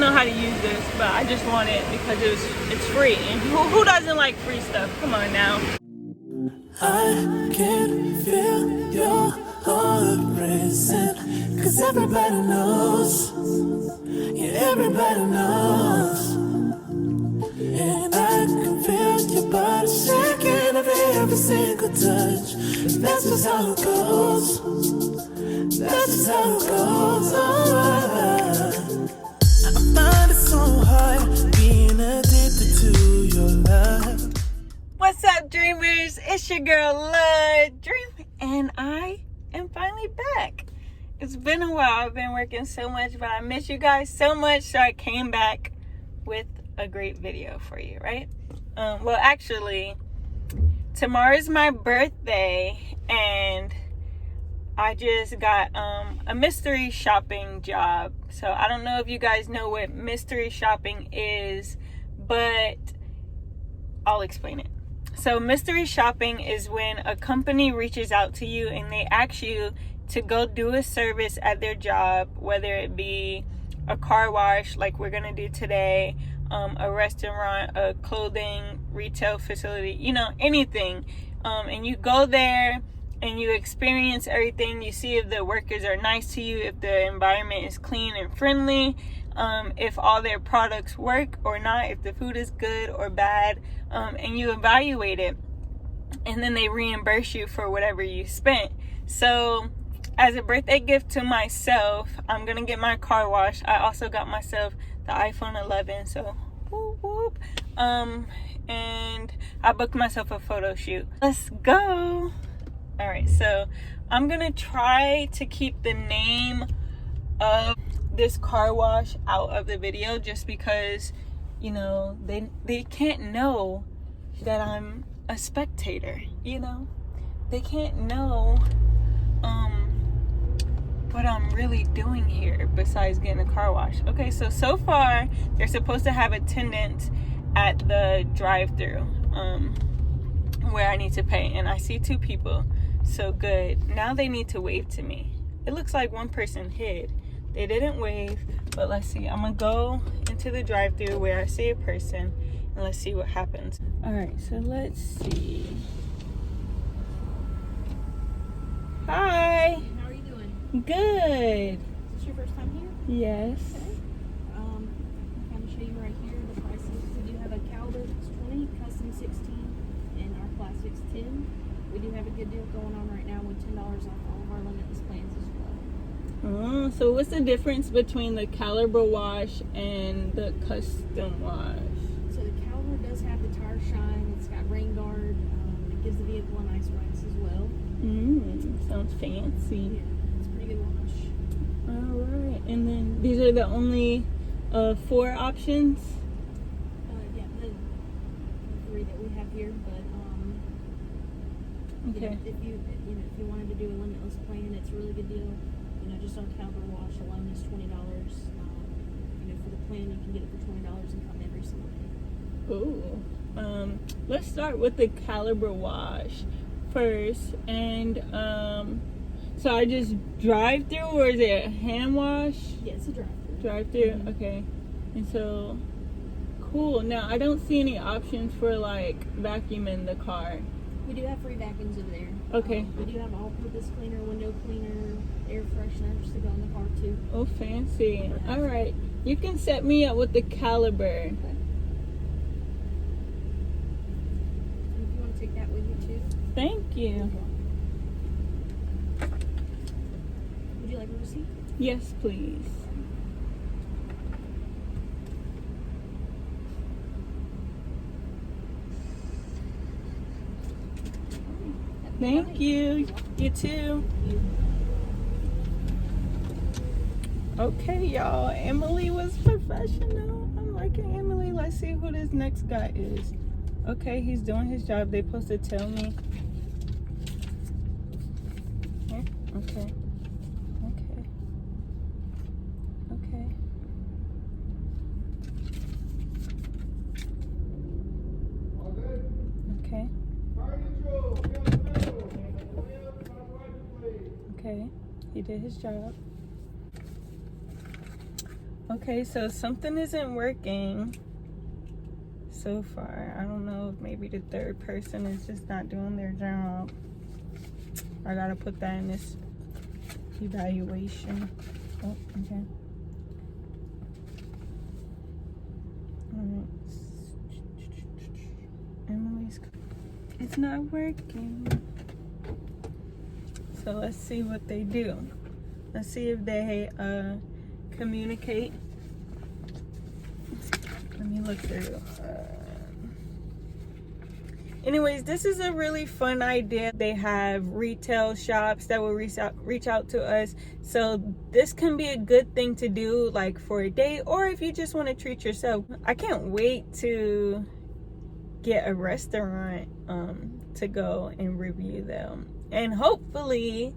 know how to use this, but I just want it because it's free. And who doesn't like free stuff? Come on now. I can feel your heart racing, 'cause everybody knows, yeah, everybody knows. And I can feel your body shaking of every single touch. That's just how it goes. That's just how it goes. Oh, I find it so hard being addicted to your love. What's up, dreamers? It's your girl Ladream, and I am finally back. It's been a while. I've been working so much, but I miss you guys so much, so I came back with a great video for you, right? Well, actually, tomorrow's my birthday, and I just got a mystery shopping job. So I don't know if you guys know what mystery shopping is, but I'll explain it. So mystery shopping is when a company reaches out to you and they ask you to go do a service at their job, whether it be a car wash like we're gonna do today, a restaurant, a clothing retail facility, you know, anything. And you go there and you experience everything. You see if the workers are nice to you, if the environment is clean and friendly, if all their products work or not, if the food is good or bad, and you evaluate it, and then they reimburse you for whatever you spent. So as a birthday gift to myself, I'm gonna get my car washed. I also got myself the iPhone 11, so whoop whoop. And I booked myself a photo shoot. Let's go. All right, so I'm gonna try to keep the name of this car wash out of the video, just because, you know, they can't know that I'm a spectator, you know? They can't know what I'm really doing here besides getting a car wash. Okay, so far they're supposed to have attendants at the drive-thru where I need to pay, and I see 2 people. So good. Now they need to wave to me. It looks like one person hid. They didn't wave, but let's see. I'm gonna go into the drive-thru where I see a person, and let's see what happens. All right, so let's see. Hi. How are you doing? Good. Is this your first time here? Yes. Okay. I'm going to show you right here the prices. We do have a caliber that's 20, custom 16, and our classics 10. We do have a good deal going on right now with $10 off all of our limitless plans as well. Oh, so what's the difference between the caliber wash and the custom wash? So the caliber does have the tire shine. It's got rain guard. It gives the vehicle a nice rinse as well. Sounds fancy. Yeah, it's a pretty good wash. All right, and then these are the only 4 options. Yeah, the 3 that we have here, but Okay. if you wanted to do a limitless plan, it's a really good deal. You know, just on caliber wash alone is $20. For the plan, you can get it for $20 and come every single day. Ooh. Let's start with the caliber wash first. And so I just drive through, or is it a hand wash? Yeah, it's a drive-through. Drive-through, okay. And so, cool. Now I don't see any options for like vacuuming the car. We do have free vacuums over there. Okay. We do have all-purpose cleaner, window cleaner, air fresheners to go in the car too. Oh, fancy. All right. You can set me up with the caliber. Okay. And if you want to take that with you too. Thank you. Would you like a receipt? Yes, please. Thank you. You too. Okay, y'all. Emily was professional. I'm liking Emily. Let's see who this next guy is. Okay, he's doing his job. They supposed to tell me. Here? Okay. Okay. Okay. Okay. Okay. He did his job. Okay, so something isn't working so far. I don't know if maybe the third person is just not doing their job. I gotta put that in this evaluation. Oh, okay. Alright. Emily's, it's not working. So let's see what they do. Let's see if they communicate. Let me look through. Anyways, this is a really fun idea. They have retail shops that will reach out to us. So this can be a good thing to do, like for a date, or if you just want to treat yourself. I can't wait to get a restaurant to go and review them. And hopefully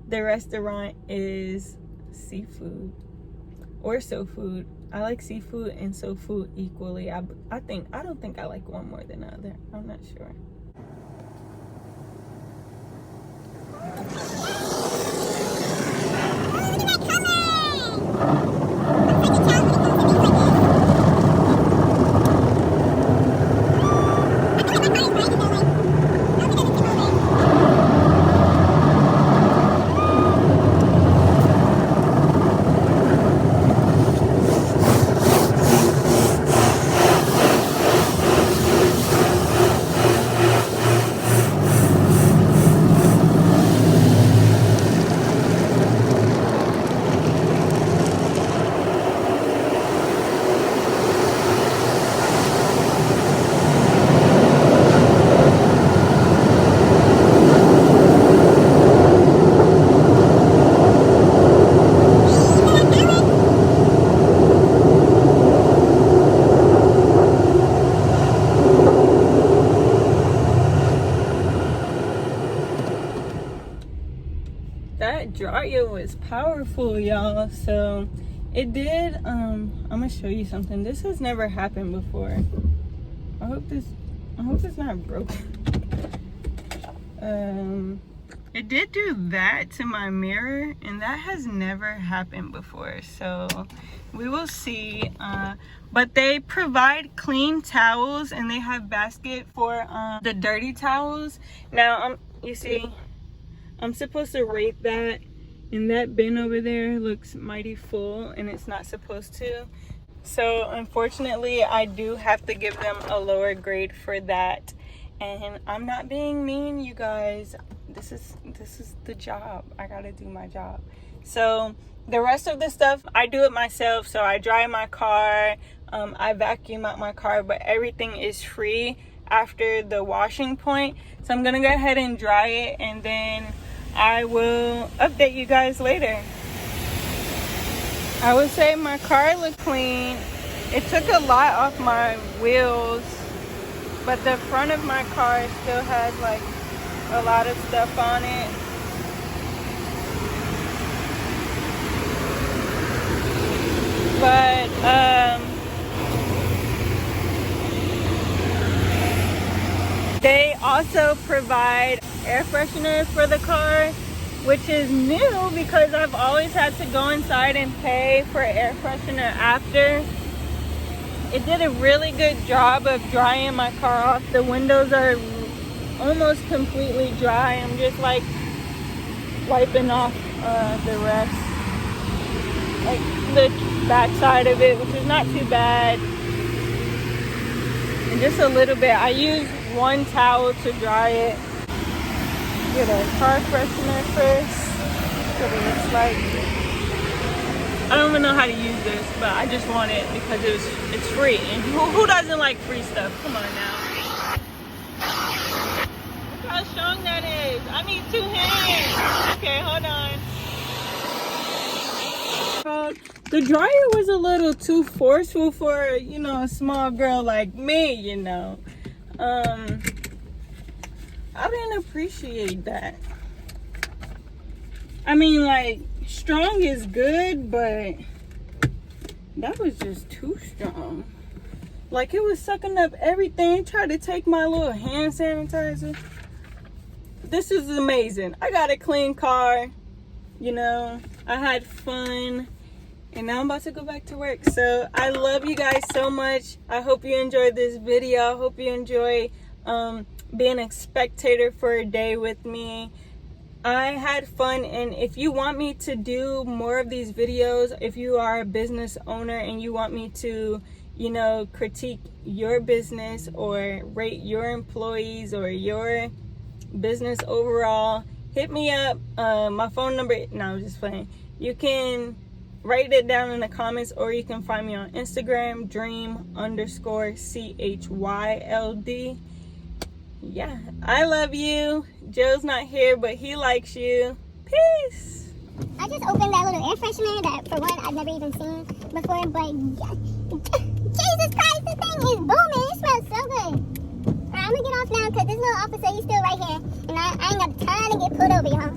the restaurant is seafood or soul food. I like seafood and soul food equally. I don't think I like one more than the other. I'm not sure. That dryer was powerful, y'all. So it did. I'm gonna show you something. This has never happened before. I hope it's not broken. It did do that to my mirror, and that has never happened before. So we will see. But they provide clean towels, and they have basket for the dirty towels. Now you see, I'm supposed to rate that, and that bin over there looks mighty full, and it's not supposed to. So unfortunately, I do have to give them a lower grade for that. And I'm not being mean, you guys. This is the job. I gotta do my job. So the rest of the stuff, I do it myself. So I dry my car, I vacuum out my car, but everything is free after the washing point. So I'm gonna go ahead and dry it, and then I will update you guys later. I would say my car looked clean. It took a lot off my wheels, but the front of my car still has like a lot of stuff on it. But they also provide air freshener for the car, which is new because I've always had to go inside and pay for air freshener after. It did a really good job of drying my car off. The windows are almost completely dry. I'm just like wiping off the rest, like the back side of it, which is not too bad, and just a little bit. I use one towel to dry it. Get a car freshener first. What it looks like. I don't even know how to use this, but I just want it because it's free. And who doesn't like free stuff? Come on now. Look how strong that is. I need 2 hands. Okay, hold on. The dryer was a little too forceful for, a small girl like me, I didn't appreciate that. I mean, like, strong is good, but that was just too strong. Like, it was sucking up everything. Tried to take my little hand sanitizer. This is amazing. I got a clean car. I had fun. And now I'm about to go back to work. So I love you guys so much. I hope you enjoyed this video. I hope you enjoy being a spectator for a day with me. I had fun, and if you want me to do more of these videos, if you are a business owner and you want me to, you know, critique your business or rate your employees or your business overall, hit me up. My phone number, no, I'm just playing. You can write it down in the comments, or you can find me on Instagram, dream_CHYLD. Yeah, I love you. Joe's not here, but he likes you. Peace. I just opened that little air freshener that, for one, I've never even seen before, but Jesus Christ, this thing is booming. It smells so good. Alright, I'm gonna get off now because this little officer, he's still right here, and I ain't got time to get put over, y'all.